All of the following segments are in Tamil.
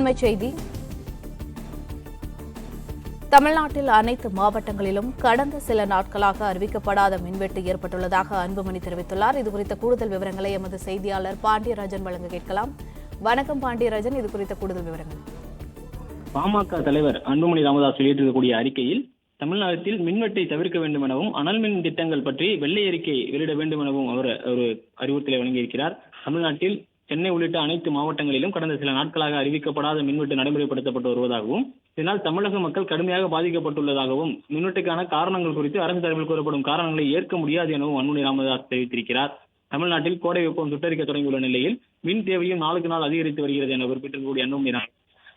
அண்மை செய்தி. தமிழ்நாட்டில் அனைத்து மாவட்டங்களிலும் கடந்த சில நாட்களாக அறிவிக்கப்படாத மின்வெட்டு ஏற்பட்டுள்ளதாக அன்புமணி தெரிவித்துள்ளார். இதுகுறித்த கூடுதல் விவரங்களை எமது செய்தியாளர் பாண்டியராஜன் வழங்க கேட்கலாம். வணக்கம் பாண்டியராஜன், இது குறித்த கூடுதல் விவரங்கள். பாமக தலைவர் அன்புமணி ராமதாஸ் வெளியிட்டிருக்கக்கூடிய அறிக்கையில் தமிழ்நாட்டில் மின்வெட்டை தவிர்க்க வேண்டும் எனவும் அனல் மின் திட்டங்கள் பற்றி வெள்ளை அறிக்கை வெளியிட வேண்டும் எனவும் அவர் ஒரு அறிவுறுத்தலை வழங்கியிருக்கிறார். தமிழ்நாட்டில் சென்னை உள்ளிட்ட அனைத்து மாவட்டங்களிலும் கடந்த சில நாட்களாக அறிவிக்கப்படாத மின்வெட்டு நடைமுறைப்படுத்தப்பட்டு வருவதாகவும் இதனால் தமிழக மக்கள் கடுமையாக பாதிக்கப்பட்டுள்ளதாகவும் மின்வெட்டுக்கான காரணங்கள் குறித்து அரசு தரப்பில் கூறப்படும் காரணங்களை ஏற்க முடியாது எனவும் அன்புமணி ராமதாஸ் தெரிவித்திருக்கிறார். தமிழ்நாட்டில் கோடை வெப்பம் சுட்டரிக்க தொடங்கியுள்ள நிலையில் மின் தேவையும் நாளுக்கு நாள் அதிகரித்து வருகிறது என குறிப்பிட்டிருக்கக்கூடிய அன்புமணி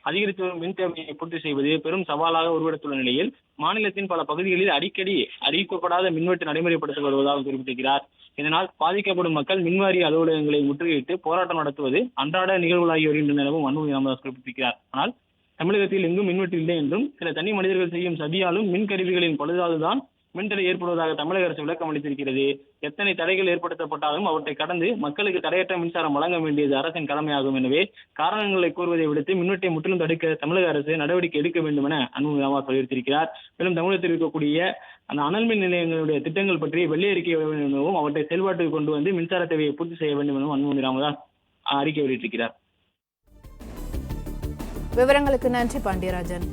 அதிகரித்து வரும் மின் தேவையை பூர்த்தி செய்வது பெரும் சவாலாக உருவெடுத்துள்ள நிலையில் மாநிலத்தின் பல பகுதிகளில் அடிக்கடி அறிவிக்கப்படாத மின்வெட்டு நடைமுறைப்படுத்த வருவதாக குறிப்பிட்டிருக்கிறார். இதனால் பாதிக்கப்படும் மக்கள் மின்வாரிய அலுவலகங்களை முற்றுகையிட்டு போராட்டம் நடத்துவது அன்றாட நிகழ்வுகளாகி வருகின்றன எனவும் அன்புமணி ராமதாஸ் குறிப்பிட்டிருக்கிறார். ஆனால் தமிழகத்தில் எங்கும் மின்வெட்டு இல்லை என்றும் சில தனி மனிதர்கள் செய்யும் சதியாலும் மின் கருவிகளின் பழுதால்தான் மின்தடை ஏற்படுவதாக தமிழக அரசு விளக்கம் அளித்திருக்கிறது. எத்தனை தடைகள் ஏற்படுத்தப்பட்டாலும் அவற்றை கடந்து மக்களுக்கு தடையற்ற மின்சாரம் வழங்க வேண்டியது அரசின் கடமையாகும். எனவே காரணங்களை கூறுவதை விடுத்து மின்வெட்டை முற்றிலும் தடுக்க தமிழக அரசு நடவடிக்கை எடுக்க வேண்டும் என அன்புமணி ராமதாஸ் வலியுறுத்தியிருக்கிறார். மேலும் தமிழகத்தில் இருக்கக்கூடிய அந்த அனல் மின் நிலையங்களுடைய திட்டங்கள் பற்றி வெள்ளை அறிக்கை வேண்டும் எனவும் அவற்றை செயல்பாட்டுக்கு கொண்டு வந்து மின்சார தேவையை பூர்த்தி செய்ய வேண்டும் எனவும் அன்புமணி ராமதாஸ் அறிக்கை வெளியிட்டிருக்கிறார். விவரங்களுக்கு நன்றி பாண்டியராஜன்.